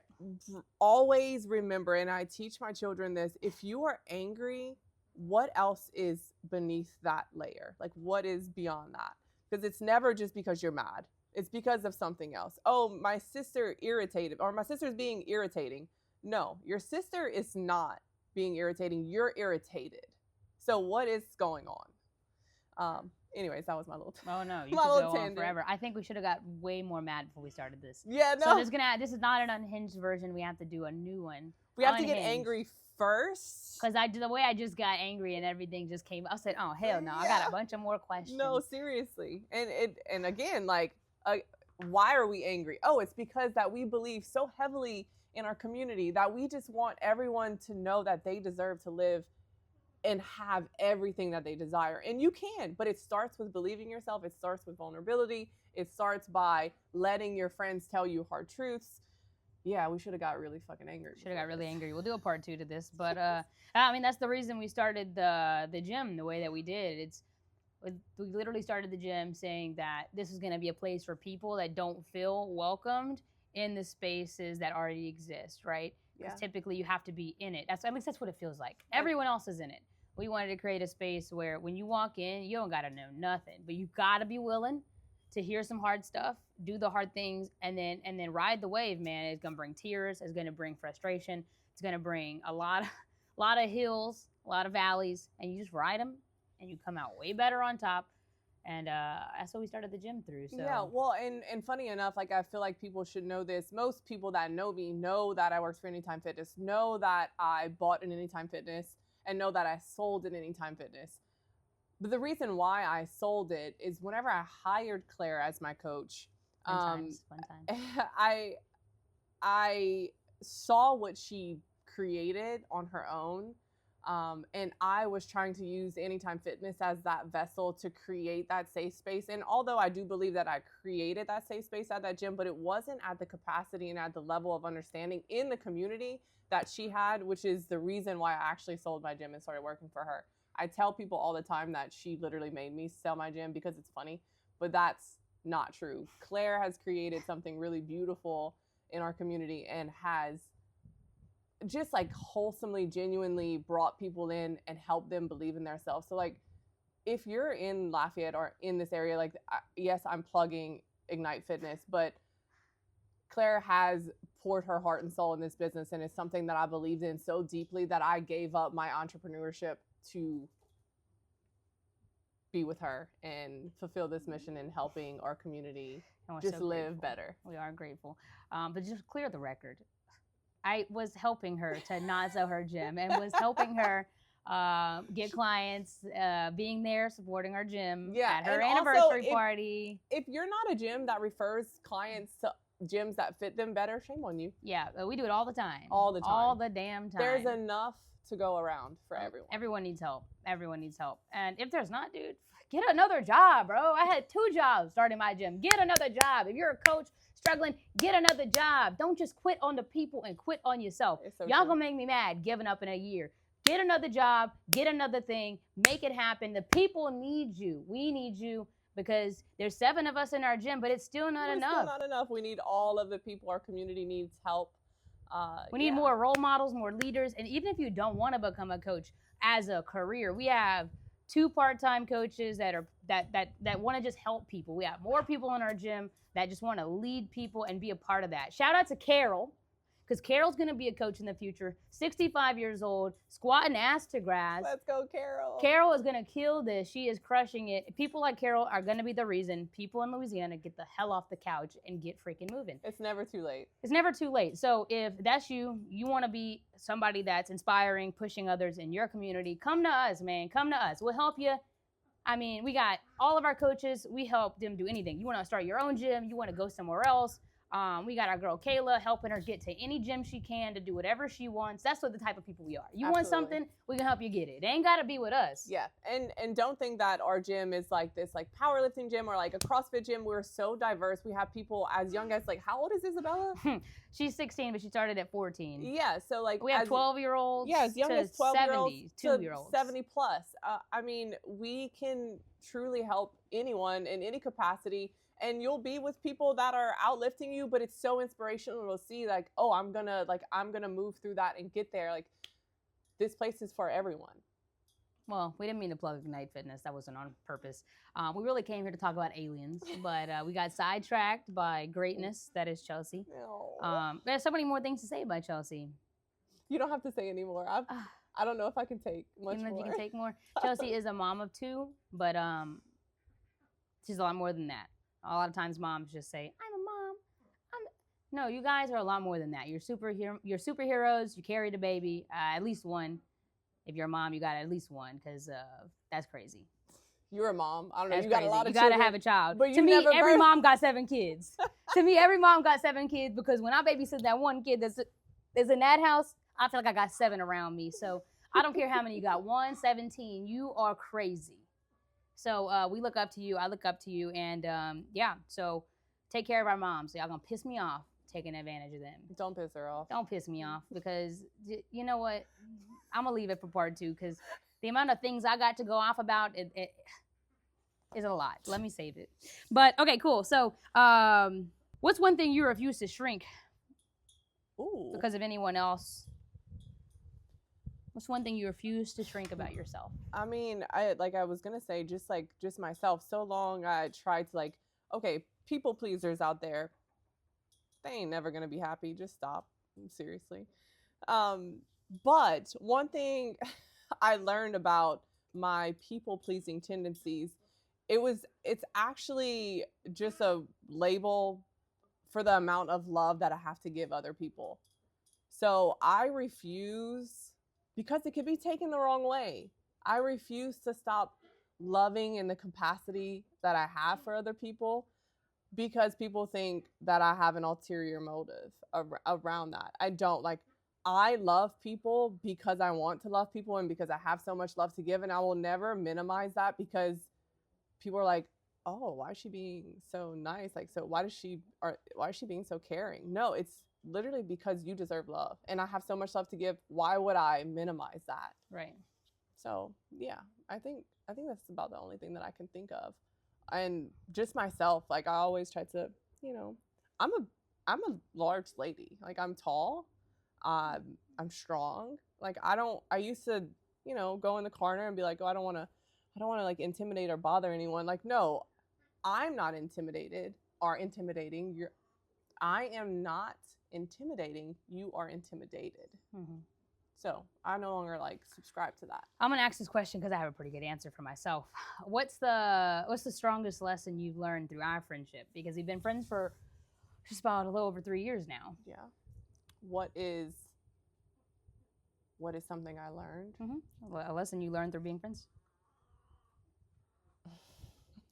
always remember, and I teach my children this, if you are angry, what else is beneath that layer? Like, what is beyond that? Because it's never just because you're mad. It's because of something else. Oh, my sister irritated, or my sister's being irritating. No, your sister is not being irritating. You're irritated. So what is going on? Anyways, that was my little Oh no, you my could little go on tangent. forever. I think we should have got way more mad before we started this. Yeah, So no. this is not an unhinged version. We have to do a new one. We have to get Unhinged. angry first. Because the way I just got angry and everything just came. I said, oh hell no, I got Yeah. a bunch of more questions. No, seriously. And again, like, why are we angry? Oh, it's because that we believe so heavily in our community that we just want everyone to know that they deserve to live and have everything that they desire. And you can, but it starts with believing yourself. It starts with vulnerability. It starts by letting your friends tell you hard truths. Yeah, we should have got really fucking angry. Should have got really angry. We'll do a part 2 to this, but I mean, that's the reason we started the gym the way that we did. We literally started the gym saying that this is going to be a place for people that don't feel welcomed in the spaces that already exist, right? Because typically you have to be in it. At least that's what it feels like. Everyone else is in it. We wanted to create a space where when you walk in, you don't got to know nothing, but you got to be willing to hear some hard stuff, do the hard things, and then ride the wave, man. It's gonna bring tears. It's gonna bring frustration. It's gonna bring a lot of hills, a lot of valleys, and you just ride them, and you come out way better on top. And that's what we started the gym through. So. Yeah, well, and funny enough, like, I feel like people should know this. Most people that know me know that I worked for Anytime Fitness, know that I bought an Anytime Fitness, and know that I sold an Anytime Fitness. But the reason why I sold it is whenever I hired Claire as my coach, Fun times. I saw what she created on her own. And I was trying to use Anytime Fitness as that vessel to create that safe space. And although I do believe that I created that safe space at that gym, but it wasn't at the capacity and at the level of understanding in the community that she had, which is the reason why I actually sold my gym and started working for her. I tell people all the time that she literally made me sell my gym because it's funny, but that's not true. Claire has created something really beautiful in our community and has just like wholesomely, genuinely brought people in and helped them believe in themselves. So like, if you're in Lafayette or in this area, like, yes, I'm plugging Ignite Fitness, but Claire has poured her heart and soul in this business, and it's something that I believed in so deeply that I gave up my entrepreneurship to be with her and fulfill this mission in helping our community just so live grateful. better. We are grateful. But just clear the record. I was helping her to not sell her gym and was helping her get clients, being there, supporting our gym at her anniversary party. If you're not a gym that refers clients to gyms that fit them better, shame on you. Yeah, we do it all the time. All the time. All the damn time. There's enough to go around for everyone. Everyone needs help. Everyone needs help. And if there's not, dude, get another job, bro. I had 2 jobs starting my gym. Get another job. If you're a coach struggling, get another job. Don't just quit on the people and quit on yourself. So Y'all gonna make me mad giving up in a year. Get another job. Get another thing. Make it happen. The people need you. We need you because there's 7 of us in our gym, but it's still not enough. Still not enough. We need all of the people. Our community needs help. We need more role models, more leaders. And even if you don't want to become a coach as a career, we have 2 part-time coaches that want to just help people. We have more people in our gym that just want to lead people and be a part of that. Shout out to Carol. because Carol's going to be a coach in the future, 65 years old, squatting ass to grass. Let's go, Carol. Carol is going to kill this. She is crushing it. People like Carol are going to be the reason people in Louisiana get the hell off the couch and get freaking moving. It's never too late. It's never too late. So if that's you want to be somebody that's inspiring, pushing others in your community, come to us, man. Come to us. We'll help you. I mean, we got all of our coaches. We help them do anything. You want to start your own gym. You want to go somewhere else. We got our girl Kayla helping her get to any gym she can to do whatever she wants. That's what the type of people we are. You want something, we can help you get it. It ain't got to be with us. Yeah, and don't think that our gym is like this like powerlifting gym or like a CrossFit gym. We're so diverse. We have people as young as like, how old is Isabella? She's 16, but she started at 14. Yeah, so like we have 12-year-olds. Yeah, as young as 12-year-olds to 72-year-olds. 70 plus. I mean, we can truly help anyone in any capacity. And you'll be with people that are outlifting you, but it's so inspirational to see like, oh, I'm gonna move through that and get there. Like, this place is for everyone. Well, we didn't mean to plug Ignite Fitness. That wasn't on purpose. We really came here to talk about aliens, but we got sidetracked by greatness. That is Chelsy. There's so many more things to say about Chelsy. You don't have to say anymore. I don't know if I can take much more. You can take more. Chelsy is a mom of 2, but she's a lot more than that. A lot of times moms just say, I'm a mom. No, you guys are a lot more than that. You're superheroes. You carry the baby, at least one. If you're a mom, you got at least one, because that's crazy. You're a mom. I don't know. That's you got crazy. a lot of You children. got to have a child. But to me, every mom got 7 kids. To me, every mom got 7 kids, because when I babysit that one kid that's in that house, I feel like I got 7 around me. So I don't care how many you got. 1, 17. You are crazy. So we look up to you. I look up to you. And yeah, so take care of our moms. Y'all gonna piss me off taking advantage of them. Don't piss her off. Don't piss me off, because you know what? I'm gonna leave it for part 2, because the amount of things I got to go off about it is a lot. Let me save it. But okay, cool. So what's one thing you refuse to shrink? Ooh. Because of anyone else? What's one thing you refuse to shrink about yourself? I mean, I was gonna say, just myself. So long I tried to okay, people pleasers out there, they ain't never gonna be happy. Just stop. Seriously. But one thing I learned about my people pleasing tendencies, it's actually just a label for the amount of love that I have to give other people. So I refuse, because it could be taken the wrong way. I refuse to stop loving in the capacity that I have for other people, because people think that I have an ulterior motive around that. I don't. I love people because I want to love people and because I have so much love to give, and I will never minimize that, because people are like, oh, why is she being so nice? So why is she being so caring? No, it's literally because you deserve love, and I have so much love to give. Why would I minimize that? Right. So yeah, I think that's about the only thing that I can think of. And just myself, I always try to, I'm a large lady. I'm tall, I'm strong. I used to, go in the corner and be like, oh, I don't want to intimidate or bother anyone. No, I'm not intimidated or intimidating. I am not intimidating. You are intimidated. Mm-hmm. So I no longer subscribe to that. I'm gonna ask this question because I have a pretty good answer for myself. What's the strongest lesson you've learned through our friendship? Because we've been friends for just about a little over 3 years now. Yeah. What is something I learned? Mm-hmm. A lesson you learned through being friends?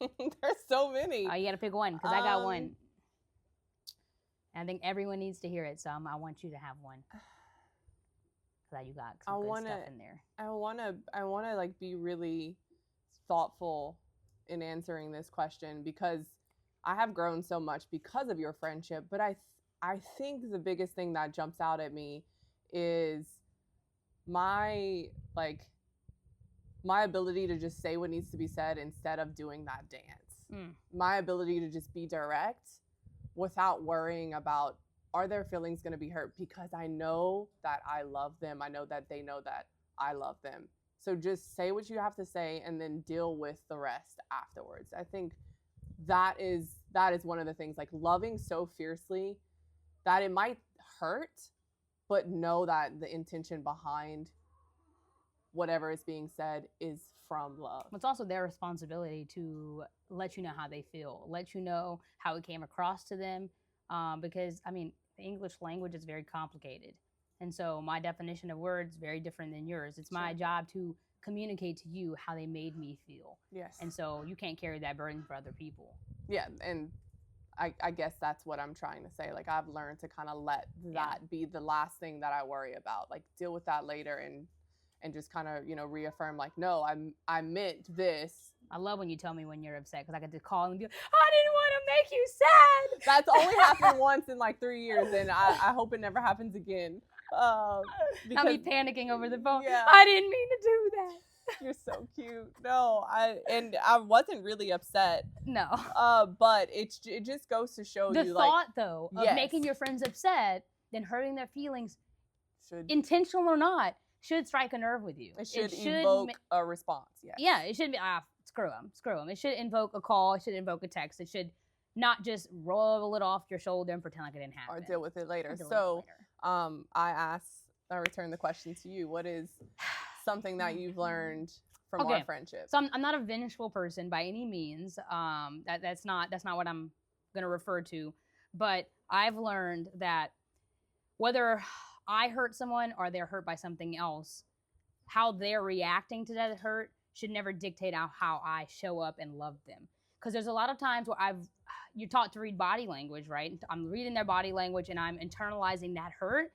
There's so many. You got to pick one, because I got one. And I think everyone needs to hear it, so I want you to have one. That you got some good stuff in there. I wanna be really thoughtful in answering this question, because I have grown so much because of your friendship. But I think the biggest thing that jumps out at me is my ability to just say what needs to be said instead of doing that dance. My ability to just be direct without worrying about, are their feelings going to be hurt? Because I know that I love them. I know that they know that I love them. So just say what you have to say and then deal with the rest afterwards. I think that is one of the things, loving so fiercely that it might hurt, but know that the intention behind whatever is being said is from love. It's also their responsibility to let you know how they feel, let you know how it came across to them, because I mean, the English language is very complicated, and so my definition of words is very different than yours. It's my job to communicate to you how they made me feel. Yes. And so you can't carry that burden for other people. Yeah, and I guess that's what I'm trying to say. Like, I've learned to kind of let that be the last thing that I worry about. Like, deal with that later and just kind of, you know, reaffirm, like, no, I meant this. I love when you tell me when you're upset, because I get to call and be like, I didn't want to make you sad. That's only happened once in like 3 years, and I hope it never happens again. I'll be panicking over the phone. Yeah. I didn't mean to do that. You're so cute. No, I wasn't really upset. No. But it just goes to show the you, thought, like, though, of making your friends upset, then hurting their feelings, intentional or not, should strike a nerve with you. It should evoke a response. Yes. Yeah, it should be, screw them. It should invoke a call. It should invoke a text. It should not just roll it off your shoulder and pretend like it didn't happen. Or deal with it later. So, I return the question to you. What is something that you've learned from our friendship? So I'm not a vengeful person by any means. That's not what I'm gonna refer to. But I've learned that whether I hurt someone or they're hurt by something else, how they're reacting to that hurt should never dictate how I show up and love them. Because there's a lot of times where you're taught to read body language, right? I'm reading their body language and I'm internalizing that hurt.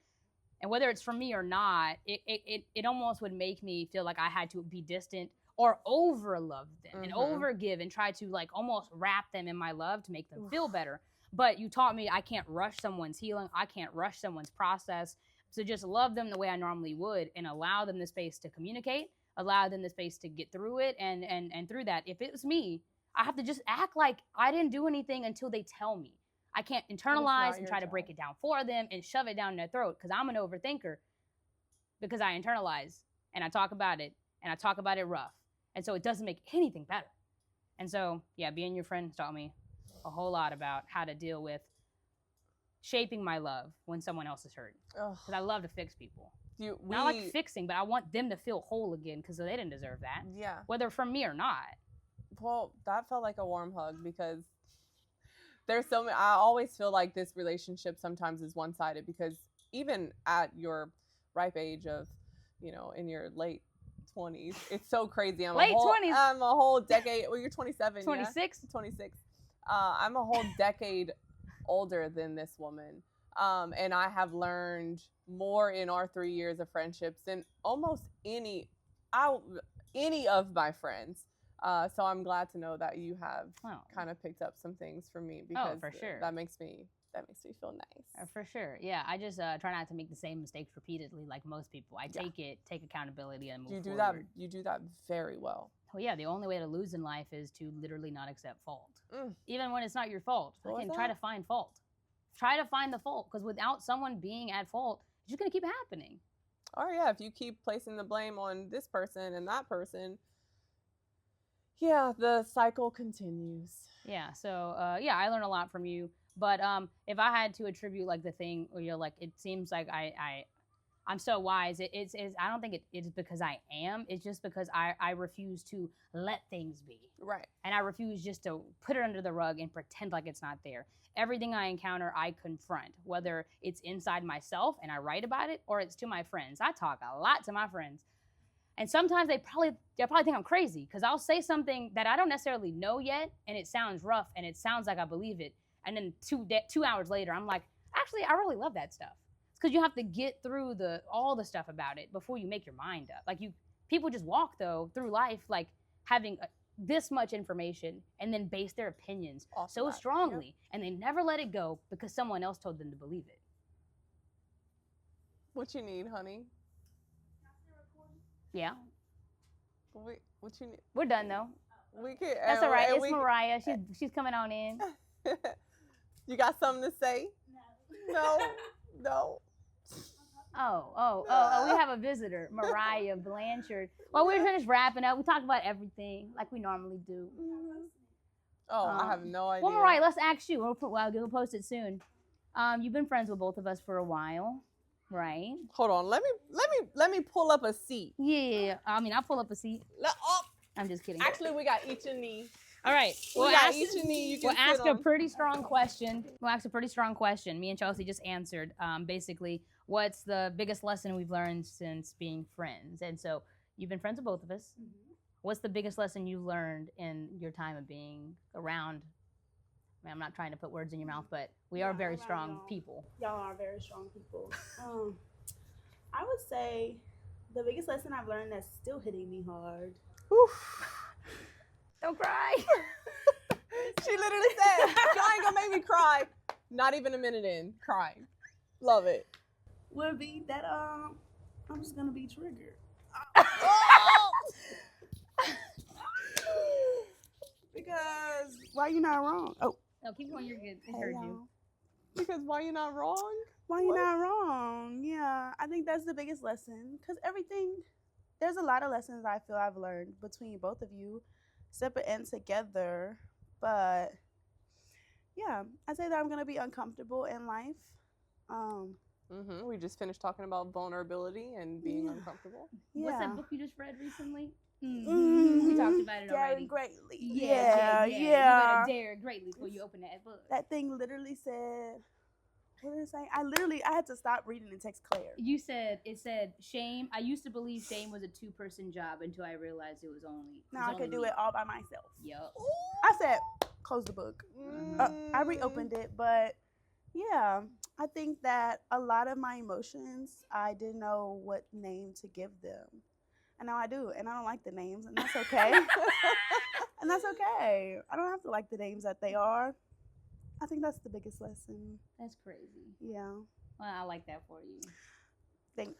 And whether it's from me or not, it almost would make me feel like I had to be distant or over love them and over give and try to like almost wrap them in my love to make them feel better. But you taught me I can't rush someone's healing. I can't rush someone's process. So just love them the way I normally would and allow them the space to communicate, allow them the space to get through it. And through that, if it was me, I have to just act like I didn't do anything until they tell me. I can't internalize and try to break it down for them and shove it down their throat, because I'm an overthinker, because I internalize and I talk about it and I talk about it rough. And so it doesn't make anything better. And so, yeah, being your friend taught me a whole lot about how to deal with shaping my love when someone else is hurt. Because I love to fix people. Not like fixing, but I want them to feel whole again, because they didn't deserve that. Yeah. Whether from me or not. Well, that felt like a warm hug, because there's so many. I always feel like this relationship sometimes is one-sided, because even at your ripe age of, you know, in your late 20s, it's so crazy. Late 20s. I'm a whole decade. Well, you're 27. 26. Yeah? 26. I'm a whole decade older than this woman, and I have learned more in our 3 years of friendships than almost any of my friends. So I'm glad to know that you have kind of picked up some things from me, because for sure. that makes me feel nice. For sure. Yeah. I just try not to make the same mistakes repeatedly like most people. I take accountability and move forward. You do that very well. Oh yeah, the only way to lose in life is to literally not accept fault. Even when it's not your fault. Again, try to find fault. Try to find the fault, because without someone being at fault, it's just going to keep happening. Oh yeah, if you keep placing the blame on this person and that person, yeah, the cycle continues. Yeah, so I learned a lot from you. But if I had to attribute like the thing where you're like, it seems like I'm so wise, it's I don't think it's because I am. It's just because I refuse to let things be. Right. And I refuse just to put it under the rug and pretend like it's not there. Everything I encounter, I confront, whether it's inside myself and I write about it, or it's to my friends. I talk a lot to my friends. And sometimes they probably think I'm crazy, because I'll say something that I don't necessarily know yet, and it sounds rough and it sounds like I believe it. And then 2 hours later, I'm like, actually, I really love that stuff. It's because you have to get through all the stuff about it before you make your mind up. Like people just walk though through life like having this much information and then base their opinions so strongly, and they never let it go because someone else told them to believe it. What you need, honey? Yeah. What you need? We're done though. We can. That's all right. It's Mariah. She's coming on in. You got something to say? No. Oh, we have a visitor, Mariah Blanchard. Well, we're just wrapping up. We talked about everything like we normally do. I have no idea. Well, Mariah, let's ask you. We'll post it soon. You've been friends with both of us for a while. Right. Hold on. Let me pull up a seat. Yeah. I mean, I'll pull up a seat. Oh, I'm just kidding. actually, we got each a knee. All right. We got each a knee. You can We'll ask sit a on. pretty strong question. We'll ask a pretty strong question. Me and Chelsea just answered. Basically, what's the biggest lesson we've learned since being friends? And so you've been friends with both of us. Mm-hmm. What's the biggest lesson you learned in your time of being around? I mean, I'm not trying to put words in your mouth, but we are very strong people. Y'all are very strong people. I would say the biggest lesson I've learned that's still hitting me hard. Oof. Don't cry. She literally said, "Y'all ain't gonna make me cry." Not even a minute in, crying. Love it. Would be that I'm just gonna be triggered. Oh! Because why you not wrong? Oh, No, keep going. You're good. I hey, heard y'all. you. Because why you not wrong? Why you What? not wrong? Yeah, I think that's the biggest lesson. Because there's a lot of lessons I feel I've learned between both of you, separate and together. But yeah, I say that I'm gonna be uncomfortable in life. We just finished talking about vulnerability and being Yeah. uncomfortable. What's Yeah. that book you just read recently? Mhm. We talked about it already. Daring greatly. Yeah. You better dare greatly before you open that book. That thing literally said, what did it say? I had to stop reading and text Claire. It said shame. I used to believe shame was a 2-person job until I realized it was only. Now I could do me. it all by myself. Yup. I said, close the book. I reopened it, but yeah, I think that a lot of my emotions, I didn't know what name to give them. And now I do, and I don't like the names, and that's okay. And that's okay. I don't have to like the names that they are. I think that's the biggest lesson. That's crazy. Yeah. Well, I like that for you. Thanks.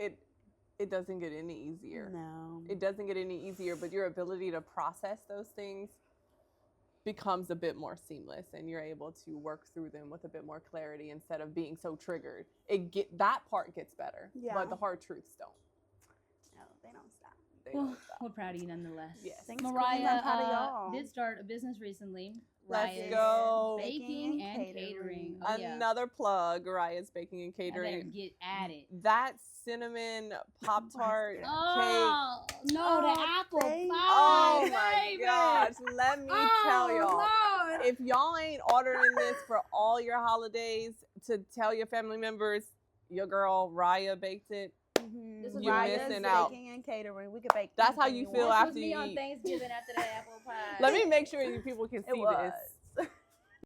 It doesn't get any easier. No. It doesn't get any easier, but your ability to process those things becomes a bit more seamless, and you're able to work through them with a bit more clarity instead of being so triggered. That part gets better, Yeah. but the hard truths don't. No, they don't stop. They Well, don't stop. we're proud of you nonetheless. Yes. Thanks, Mariah Queens. I'm proud of y'all. did start a business recently. Let's Raya's go. Baking and catering. Oh, yeah. Another plug, Raya's Baking and I better Catering. get at it. That cinnamon Pop-Tart cake. Oh, no, the apple thank pie. Oh my baby. gosh, let me tell y'all. Lord. If y'all ain't ordering this for all your holidays to tell your family members, your girl Raya baked it, Mm-hmm. This is you Raya's missing out. Baking and catering. We could bake. That's how anything you we feel want. This after was me you on eat. Thanksgiving after that apple pie. Let me make sure you people can see It was. this.